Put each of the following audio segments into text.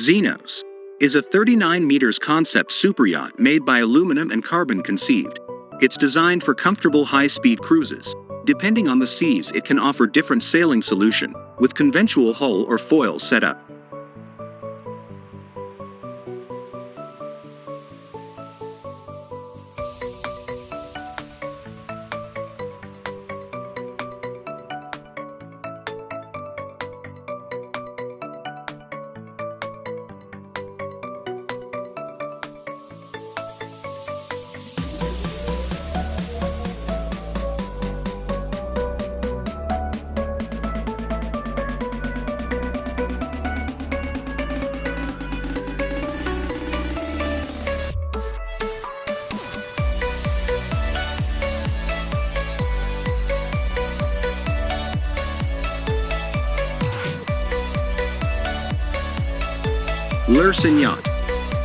Xenos is a 39 meters concept superyacht made by aluminum and carbon conceived. It's designed for comfortable high-speed cruises. Depending on the seas, it can offer different sailing solution, with conventional hull or foil setup. Lürssen Yacht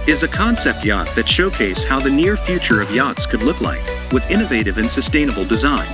is a concept yacht that showcases how the near future of yachts could look like, with innovative and sustainable design.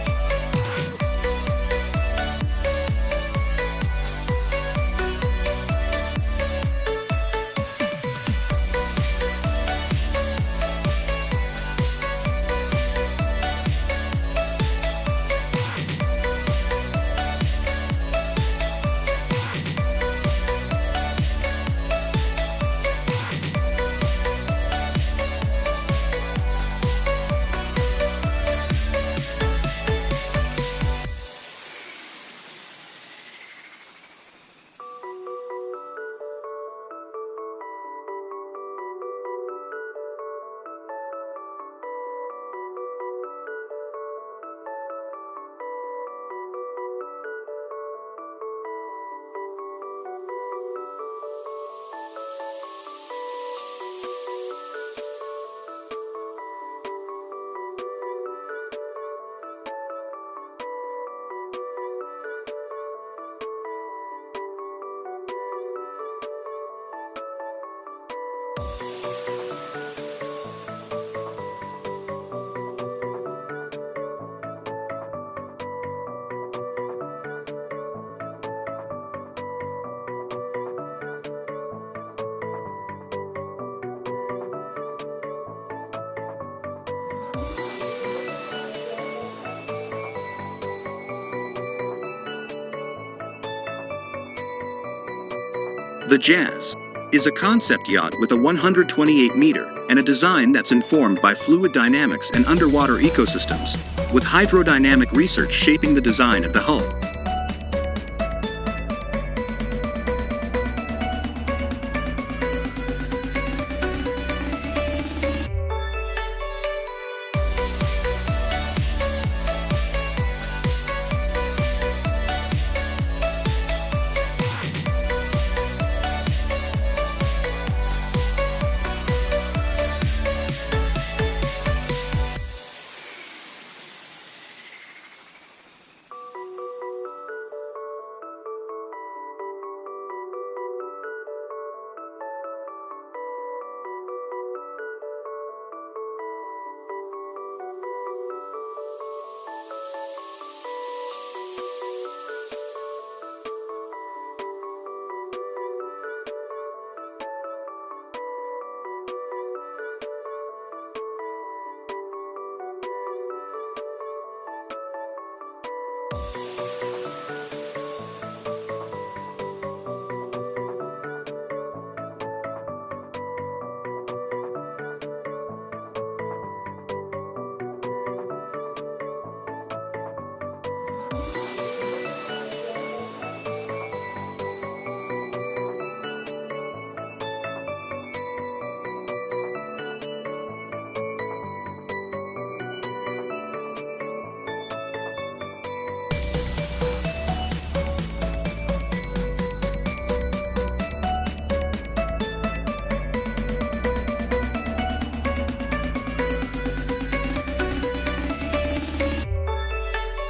The Jazz is a concept yacht with a 128-meter and a design that's informed by fluid dynamics and underwater ecosystems, with hydrodynamic research shaping the design of the hull.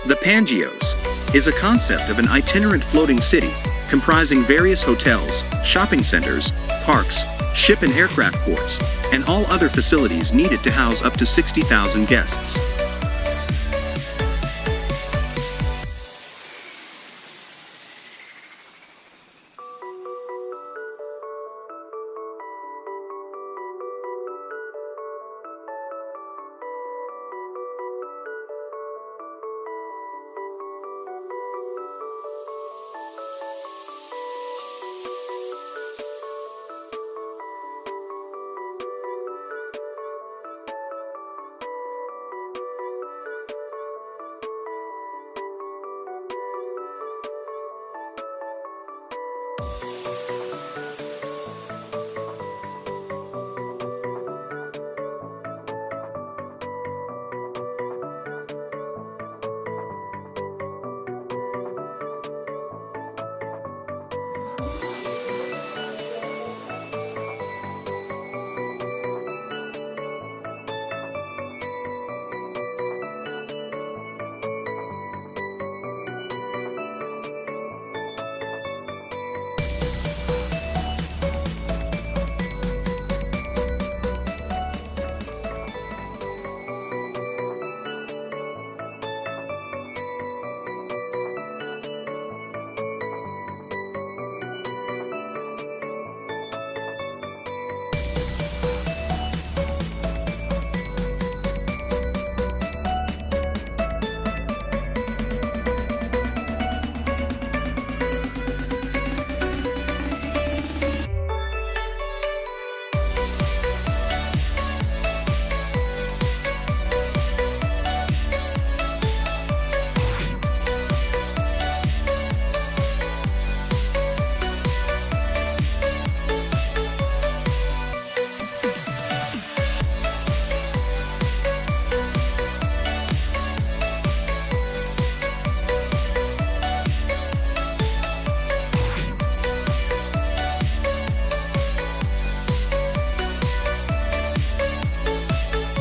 The Pangeos is a concept of an itinerant floating city comprising various hotels, shopping centers, parks, ship and aircraft ports, and all other facilities needed to house up to 60,000 guests.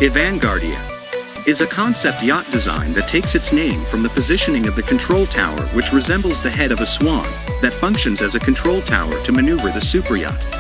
Avanguardia is a concept yacht design that takes its name from the positioning of the control tower, which resembles the head of a swan that functions as a control tower to maneuver the superyacht.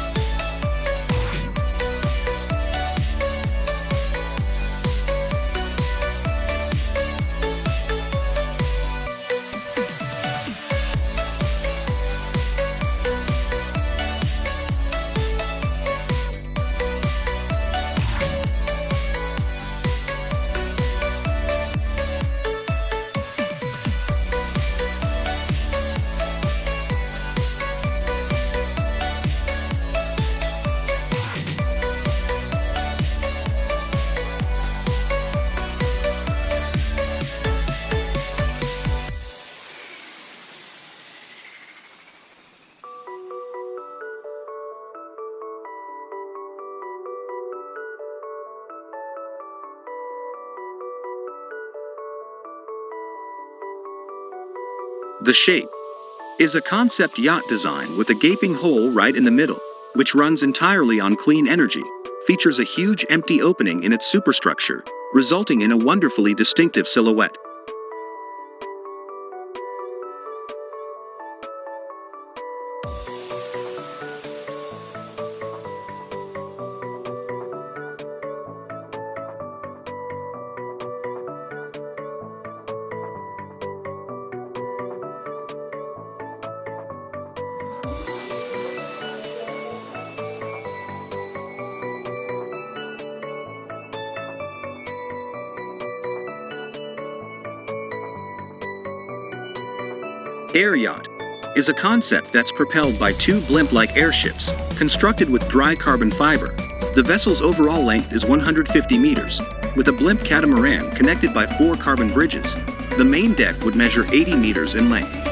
The shape is a concept yacht design with a gaping hole right in the middle, which runs entirely on clean energy, features a huge empty opening in its superstructure, resulting in a wonderfully distinctive silhouette. Air Yacht is a concept that's propelled by two blimp-like airships, constructed with dry carbon fiber. The vessel's overall length is 150 meters, with a blimp catamaran connected by 4 carbon bridges. The main deck would measure 80 meters in length.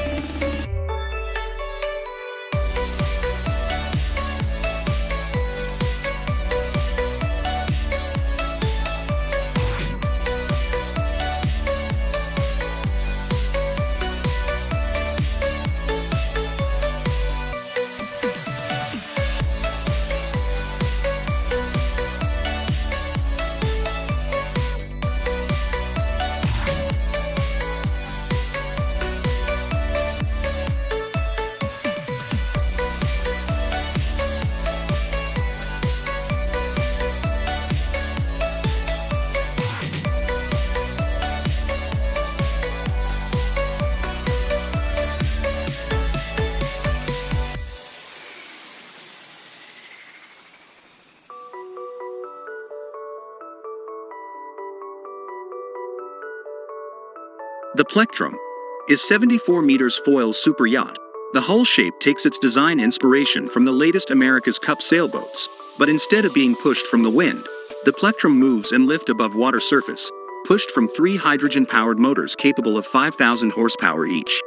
The Plectrum is 74 meters foil super yacht. The hull shape takes its design inspiration from the latest America's Cup sailboats, but instead of being pushed from the wind, the Plectrum moves and lifts above water surface, pushed from 3 hydrogen-powered motors capable of 5,000 horsepower each.